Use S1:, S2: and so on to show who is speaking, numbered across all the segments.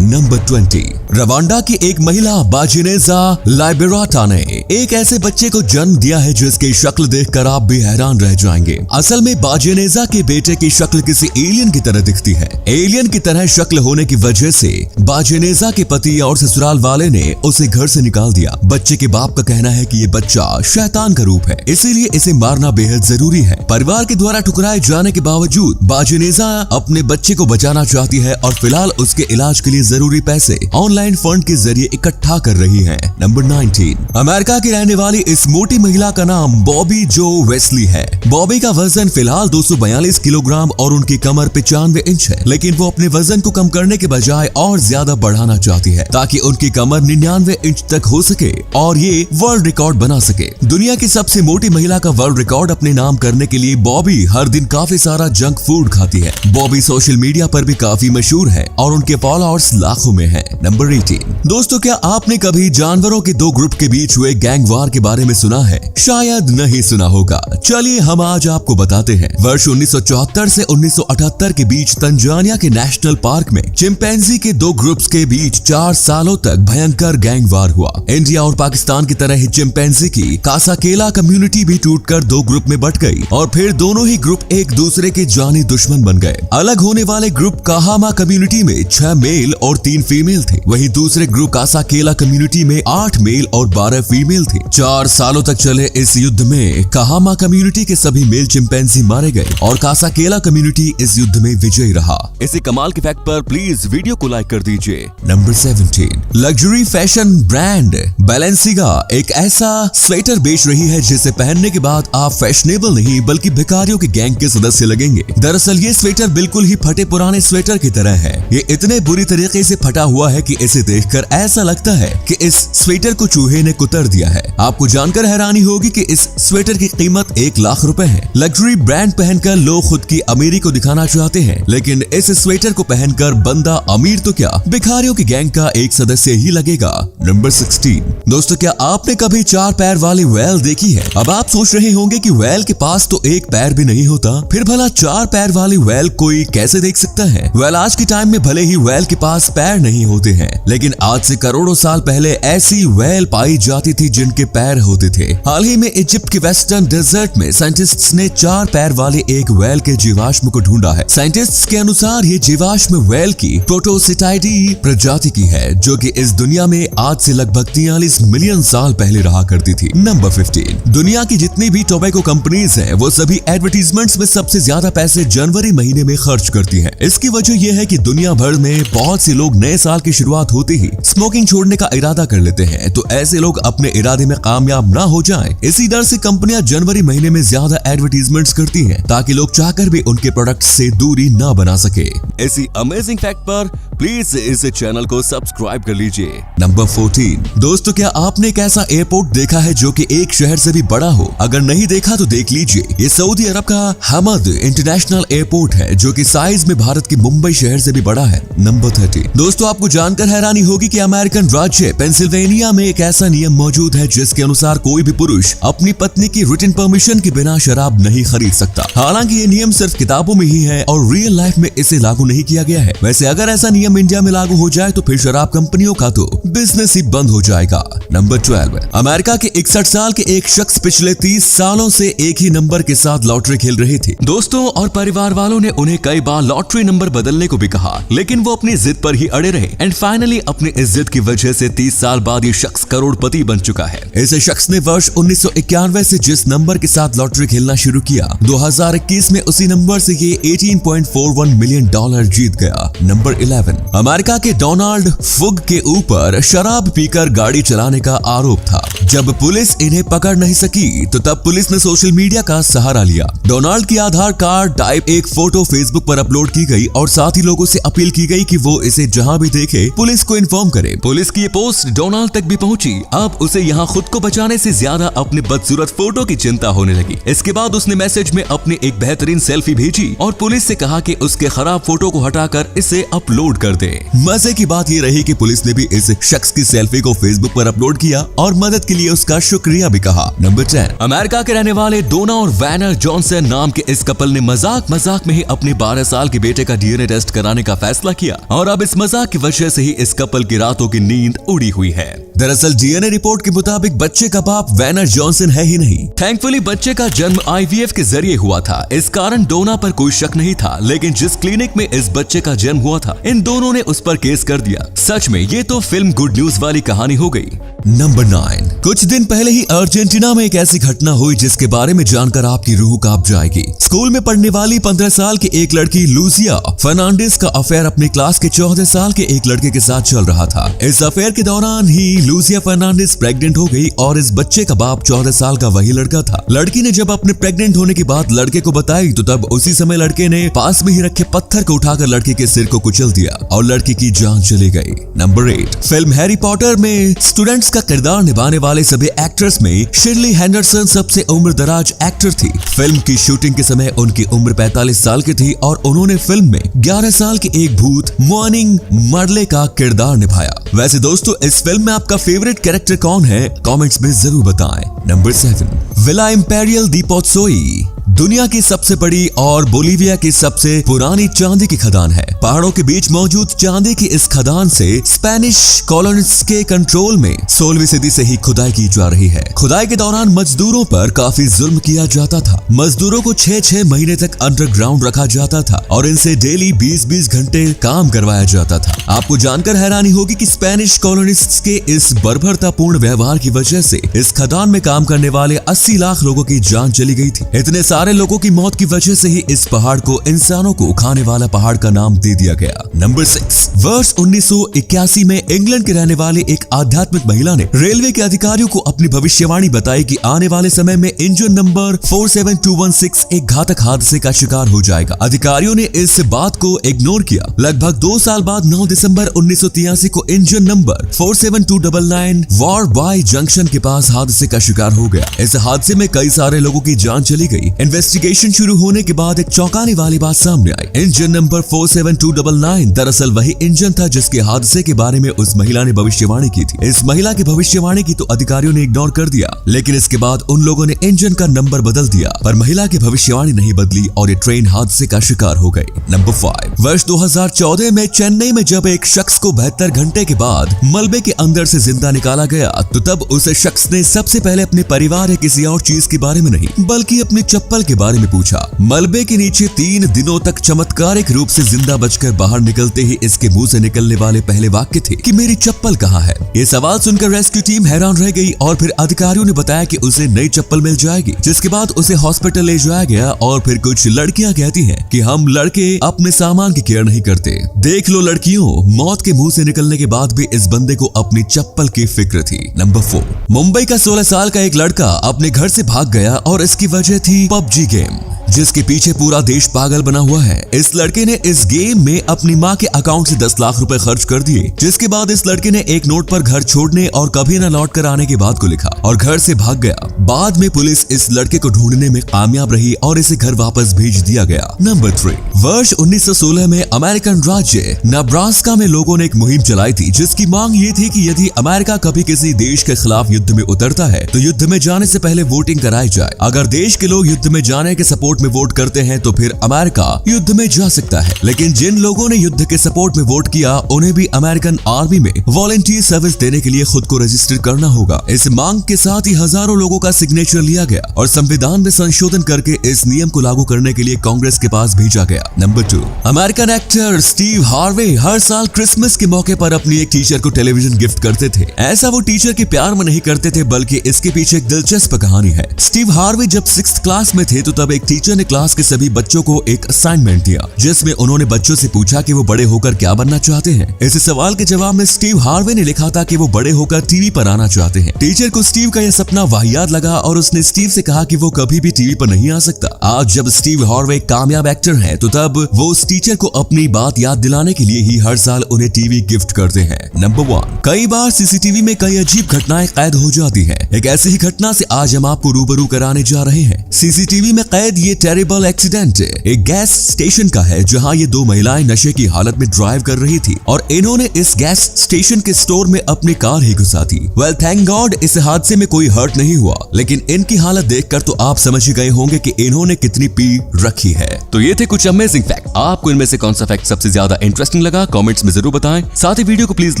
S1: Number 20, Rwanda की एक महिला बाजिनेजा लाइबेराटा ने एक ऐसे बच्चे को जन्म दिया है जिसकी शक्ल देखकर आप भी हैरान रह जाएंगे। असल में बाजिनेजा के बेटे की शक्ल किसी एलियन की तरह दिखती है। एलियन की तरह शक्ल होने की वजह से बाजिनेजा के पति और ससुराल वाले ने उसे घर से निकाल दिया। बच्चे के बाप का कहना है कि ये बच्चा शैतान का रूप है, इसीलिए इसे मारना बेहद जरूरी है। परिवार के द्वारा ठुकराए जाने के बावजूद बाजिनेजा अपने बच्चे को बचाना चाहती है और फिलहाल उसके इलाज के लिए जरूरी पैसे ऑनलाइन फंड के जरिए इकट्ठा कर रही है। नंबर 19, अमेरिका की रहने वाली इस मोटी महिला का नाम बॉबी जो वेस्ली है। बॉबी का वजन फिलहाल 242 किलोग्राम और उनकी कमर 95 इंच है, लेकिन वो अपने वजन को कम करने के बजाय और ज्यादा बढ़ाना चाहती है ताकि उनकी कमर 99 इंच तक हो सके और ये वर्ल्ड रिकॉर्ड बना सके। दुनिया की सबसे मोटी महिला का वर्ल्ड रिकॉर्ड अपने नाम करने के लिए बॉबी हर दिन काफी सारा जंक फूड खाती है। बॉबी सोशल मीडिया पर भी काफी मशहूर है और उनके फॉलोअर्स लाखों में हैं। नंबर 18, दोस्तों क्या आपने कभी जानवरों के दो ग्रुप के बीच हुए गैंग वार के बारे में सुना है? शायद नहीं सुना होगा। चलिए हम आज आपको बताते हैं। वर्ष 1974 से 1978 के बीच तंजानिया के नेशनल पार्क में चिंपैंजी के दो ग्रुप्स के बीच 4 सालों तक भयंकर गैंग वार हुआ। इंडिया और पाकिस्तान की तरह ही चिंपैंजी की कासाकेला कम्युनिटी भी टूटकर दो ग्रुप में बट गई और फिर दोनों ही ग्रुप एक दूसरे के जानी दुश्मन बन गए। अलग होने वाले ग्रुप काहामा कम्युनिटी में 6 मेल और 3 फीमेल थे, वहीं दूसरे ग्रुप कासाकेला कम्युनिटी में 8 मेल और 12 फीमेल थे। 4 सालों तक चले इस युद्ध में काहामा कम्युनिटी के सभी मेल चिंपैंजी मारे गए और कासाकेला कम्युनिटी इस युद्ध में विजयी रहा। इसी कमाल के फैक्ट पर प्लीज वीडियो को लाइक कर दीजिए। नंबर 17, लग्जरी फैशन ब्रांड बैलेंसिगा एक ऐसा स्वेटर बेच रही है जिसे पहनने के बाद आप फैशनेबल नहीं बल्कि भिखारियों के गैंग के सदस्य लगेंगे। दरअसल ये स्वेटर बिल्कुल ही फटे पुराने स्वेटर की तरह है। ये इतने बुरी तरीके से फटा हुआ है कि इसे देखकर ऐसा लगता है कि इस स्वेटर को चूहे ने कुतर दिया है। आपको जानकर हैरानी होगी कि इस स्वेटर की कीमत 1 लाख रुपए है। लग्जरी ब्रांड पहनकर लोग खुद की अमीरी को दिखाना चाहते हैं, लेकिन इस स्वेटर को पहनकर बंदा अमीर तो क्या भिखारियों की गैंग का एक सदस्य ही लगेगा। नंबर 16, दोस्तों क्या आपने कभी 4 पैर वाली व्हेल देखी है? अब आप सोच रहे होंगे कि व्हेल के पास तो एक पैर भी नहीं होता, फिर भला 4 पैर वाली व्हेल कोई कैसे देख सकता है? वेल आज के टाइम में भले ही व्हेल के पास पैर नहीं होते हैं, लेकिन आज से करोड़ों साल पहले ऐसी व्हेल पाई जाती थी जिनके पैर होते थे। हाल ही में इजिप्ट के वेस्टर्न डेजर्ट में साइंटिस्ट्स ने 4 पैर वाले एक व्हेल के जीवाश्म को ढूंढा है। साइंटिस्ट्स के अनुसार ये जीवाश्म व्हेल की प्रोटोसिटाइडी प्रजाति की है, जो कि इस दुनिया में आज से लगभग 43 मिलियन साल पहले रहा करती थी। नंबर 15, दुनिया की जितनी भी टोबैको कंपनीज हैं, वो सभी एडवर्टीजमेंट्स में सबसे ज्यादा पैसे जनवरी महीने में खर्च करती हैं। इसकी वजह यह है कि दुनिया भर में बहुत से लोग नए साल की शुरुआत होते ही स्मोकिंग छोड़ने का इरादा कर लेते हैं, तो ऐसे लोग अपने इरादे में कामयाब ना हो जाएं, इसी डर से कंपनियां जनवरी महीने में ज्यादा एडवर्टीजमेंट्स करती हैं ताकि लोग चाहकर भी उनके प्रोडक्ट से दूरी ना बना सके। ऐसी अमेजिंग फैक्ट पर प्लीज इस चैनल को सब्सक्राइब कर लीजिए। नंबर 14, दोस्तों क्या आपने एक ऐसा एयरपोर्ट देखा है जो कि एक शहर से भी बड़ा हो? अगर नहीं देखा तो देख लीजिए। ये सऊदी अरब का हमद इंटरनेशनल एयरपोर्ट है जो कि साइज में भारत के मुंबई शहर से भी बड़ा है। नंबर 30, दोस्तों आपको जानकर हैरानी होगी कि अमेरिकन राज्य पेंसिल्वेनिया में एक ऐसा नियम मौजूद है जिसके अनुसार कोई भी पुरुष अपनी पत्नी की रिटन परमिशन के बिना शराब नहीं खरीद सकता। हालांकि ये नियम सिर्फ किताबों में ही है और रियल लाइफ में इसे लागू नहीं किया गया है। वैसे अगर ऐसा नियम इंडिया में लागू हो जाए तो फिर शराब कंपनियों का तो बिजनेस ही बंद हो जाएगा। नंबर 12, अमेरिका के 61 साल के एक शख्स पिछले 30 सालों से एक ही नंबर के साथ लॉटरी खेल रहे थे। दोस्तों और परिवार वालों ने उन्हें कई बार लॉटरी नंबर बदलने को भी कहा, लेकिन वो अपनी जिद पर ही अड़े रहे एंड फाइनली अपनी इस जिद की वजह से 30 साल बाद ये शख्स करोड़पति बन चुका है। इस शख्स ने वर्ष 1991 से जिस नंबर के साथ लॉटरी खेलना शुरू किया, 2021 में उसी नंबर से ये $18.41 मिलियन जीत गया। नंबर 11, अमेरिका के डोनाल्ड फुग के ऊपर शराब पीकर गाड़ी चलाने का आरोप था। जब पुलिस इन्हें पकड़ नहीं सकी तो तब पुलिस ने सोशल मीडिया का सहारा लिया। डोनाल्ड की आधार कार्ड टाइप एक फोटो फेसबुक पर अपलोड की गई और साथ ही लोगों से अपील की गई कि वो इसे जहां भी देखे पुलिस को इन्फॉर्म करे। पुलिस की ये पोस्ट डोनाल्ड तक भी पहुंची। अब उसे यहाँ खुद को बचाने से ज्यादा अपने बदसूरत फोटो की चिंता होने लगी। इसके बाद उसने मैसेज में अपनी एक बेहतरीन सेल्फी भेजी और पुलिस से कहा कि उसके खराब फोटो को हटाकर इसे अपलोड कर कर दे। मजे की बात ये रही कि पुलिस ने भी इस शख्स की सेल्फी को फेसबुक पर अपलोड किया और मदद के लिए उसका शुक्रिया भी कहा। नंबर 10, अमेरिका के रहने वाले डोना और वैनर जॉनसन नाम के इस कपल ने मजाक में ही अपने 12 साल के बेटे का डीएनए टेस्ट कराने का फैसला किया और अब इस मजाक की वजह से ही इस कपल की रातों की नींद उड़ी हुई है। दरअसल डीएनए रिपोर्ट के मुताबिक बच्चे का बाप वैनर जॉनसन है ही नहीं। थैंकफुली बच्चे का जन्म आईवीएफ के जरिए हुआ था, इस कारण डोना पर कोई शक नहीं था, लेकिन जिस क्लिनिक में इस बच्चे का जन्म हुआ था इन दोनों ने उस पर केस कर दिया। सच में ये तो फिल्म गुड न्यूज वाली कहानी हो गई। नंबर 9, कुछ दिन पहले ही अर्जेंटीना में एक ऐसी घटना हुई जिसके बारे में जानकर आपकी रूह कांप जाएगी। स्कूल में पढ़ने वाली 15 साल की एक लड़की लूसिया फर्नांडिस का अफेयर अपनी क्लास के 14 साल के एक लड़के के साथ चल रहा था। इस अफेयर के दौरान ही लूसिया फर्नांडिस प्रेग्नेंट हो गई और इस बच्चे का बाप 14 साल का वही लड़का था। लड़की ने जब अपने प्रेग्नेंट होने की बात लड़के को बताई तो तब उसी समय लड़के ने पास में ही रखे पत्थर को उठाकर लड़की के सिर को कुचल दिया और लड़की की जान चली गई। नंबर 8, फिल्म हैरी पॉटर में स्टूडेंट्स का किरदार निभाने वाले सभी एक्टर्स में शिर्ली हेंडरसन सबसे उम्रदराज एक्टर थी। फिल्म की शूटिंग के समय उनकी उम्र 45 साल की थी और उन्होंने फिल्म में 11 साल के एक भूत मॉर्निंग मर्ले का किरदार निभाया। वैसे दोस्तों इस फिल्म में आपका फेवरेट कैरेक्टर कौन है, कमेंट्स में जरूर बताएं। नंबर 7, विला इंपेरियल दी पोत्सोई दुनिया की सबसे बड़ी और बोलीविया की सबसे पुरानी चांदी की खदान है। पहाड़ों के बीच मौजूद चांदी की इस खदान से स्पेनिश कॉलोनिस्ट के कंट्रोल में 16वीं सदी से ही खुदाई की जा रही है। खुदाई के दौरान मजदूरों पर काफी जुल्म किया जाता था। मजदूरों को 6-6 महीने तक अंडरग्राउंड रखा जाता था और इनसे डेली 20-20 घंटे काम करवाया जाता था। आपको जानकर हैरानी होगी कि स्पेनिश कॉलोनिस्ट के इस बर्बरतापूर्ण व्यवहार की वजह से इस खदान में काम करने वाले 80 लाख लोगों की जान चली गई थी। इतने सारे लोगों की मौत की वजह से ही इस पहाड़ को इंसानों को खाने वाला पहाड़ का नाम दे दिया गया। नंबर 6, वर्ष 1981 में इंग्लैंड के रहने वाले एक आध्यात्मिक महिला ने रेलवे के अधिकारियों को अपनी भविष्यवाणी बताई कि आने वाले समय में इंजन नंबर 47216 एक घातक हादसे का शिकार हो जाएगा। अधिकारियों ने इस बात को इग्नोर किया। लगभग 2 साल बाद 9 दिसंबर 1983 को इंजन नंबर 47299 वॉर बाय जंक्शन के पास हादसे का शिकार हो गया। इस हादसे में कई सारे लोगों की जान चली गई। इन्वेस्टिगेशन शुरू होने के बाद एक चौंकाने वाली बात सामने आई। इंजन नंबर 47299 दरअसल वही इंजन था जिसके हादसे के बारे में उस महिला ने भविष्यवाणी की थी। इस महिला की भविष्यवाणी की तो अधिकारियों ने इग्नोर कर दिया, लेकिन इसके बाद उन लोगों ने इंजन का नंबर बदल दिया, पर महिला की भविष्यवाणी नहीं बदली और ये ट्रेन हादसे का शिकार हो गई। नंबर 5, वर्ष 2014 में चेन्नई में जब एक शख्स को 72 घंटे के बाद मलबे के अंदर से जिंदा निकाला गया तो तब उस शख्स ने सबसे पहले अपने परिवार या किसी और चीज के बारे में नहीं बल्कि अपनी चप्पल के बारे में पूछा। मलबे के नीचे 3 दिनों तक चमत्कारिक रूप से जिंदा बचकर बाहर निकलते ही इसके मुंह से निकलने वाले पहले वाक्य थे कि मेरी चप्पल कहाँ है। ये सवाल सुनकर रेस्क्यू टीम हैरान रह गई और फिर अधिकारियों ने बताया कि उसे नई चप्पल मिल जाएगी, जिसके बाद उसे हॉस्पिटल ले जाया गया। और फिर कुछ लड़कियां कहती हैं कि हम लड़के अपने सामान की केयर नहीं करते। देख लो लड़कियों, मौत के मुंह से निकलने के बाद भी इस बंदे को अपनी चप्पल की फिक्र थी। नंबर 4, मुंबई का 16 साल का एक लड़का अपने घर से भाग गया और इसकी वजह थी पबजी गेम, जिसके पीछे पूरा देश पागल बना हुआ है। इस लड़के ने इस गेम में अपनी मां के अकाउंट से 10 लाख रुपए खर्च कर दिए, जिसके बाद इस लड़के ने एक नोट पर घर छोड़ने और कभी न लौट कर आने की बात को लिखा और घर से भाग गया। बाद में पुलिस इस लड़के को ढूंढने में कामयाब रही और इसे घर वापस भेज दिया गया। नंबर 3, वर्ष 1916 में अमेरिकन राज्य नब्रास्का में लोगों ने एक मुहिम चलाई थी जिसकी मांग ये थी कि यदि अमेरिका कभी किसी देश के खिलाफ युद्ध में उतरता है तो युद्ध में जाने से पहले वोटिंग कराई जाए। अगर देश के लोग युद्ध में जाने के सपोर्ट में वोट करते हैं तो फिर अमेरिका युद्ध में जा सकता है। लेकिन जिन लोगों ने युद्ध के सपोर्ट में वोट किया उन्हें भी अमेरिकन आर्मी में वॉलंटियर सर्विस देने के लिए खुद को रजिस्टर करना होगा। इस मांग के साथ ही हजारों लोगों का सिग्नेचर लिया गया और संविधान में संशोधन करके इस नियम को लागू करने के लिए कांग्रेस के पास भेजा गया। Number 2, American actor Steve Harvey हर साल क्रिसमस के मौके पर अपनी एक टीचर को टेलीविजन गिफ्ट करते थे। ऐसा वो टीचर के प्यार में नहीं करते थे बल्कि इसके पीछे एक दिलचस्प कहानी है। स्टीव हार्वे जब 6th क्लास में थे तो तब एक टीचर ने क्लास के सभी बच्चों को एक असाइनमेंट दिया जिसमें उन्होंने बच्चों से पूछा कि वो बड़े होकर क्या बनना चाहते हैं। इस सवाल के जवाब में स्टीव हार्वे ने लिखा था कि वो बड़े होकर टीवी पर आना चाहते हैं। टीचर को स्टीव का यह सपना वाहियात लगा और उसने स्टीव से कहा कि वो कभी भी टीवी पर नहीं आ सकता। आज जब स्टीव हार्वे कामयाब एक्टर हैं तो तब वो उस टीचर को अपनी बात याद दिलाने के लिए ही हर साल उन्हें टीवी गिफ्ट करते हैं। नंबर 1, कई बार सीसीटीवी में कई अजीब घटनाएं कैद हो जाती हैं। एक ऐसी ही घटना से आज हम आपको रूबरू कराने जा रहे हैं। सीसीटीवी में कैद ये टेरिबल एक्सीडेंट एक गैस स्टेशन का है जहां ये दो महिलाएं नशे की हालत में ड्राइव कर रही थी और इन्होंने इस गैस स्टेशन के स्टोर में अपनी कार ही घुसा दी। वेल थैंक गॉड इस हादसे में कोई हर्ट नहीं हुआ, लेकिन इनकी हालत देखकर तो आप समझ ही गए होंगे कि इन्होंने कितनी पी रखी है। तो ये थे कुछ अमेजिंग फैक्ट। आपको इनमें से कौन सा फैक्ट सबसे ज्यादा इंटरेस्टिंग लगा कमेंट्स में जरूर बताएं। साथ ही वीडियो को प्लीज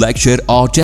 S1: लाइक शेयर और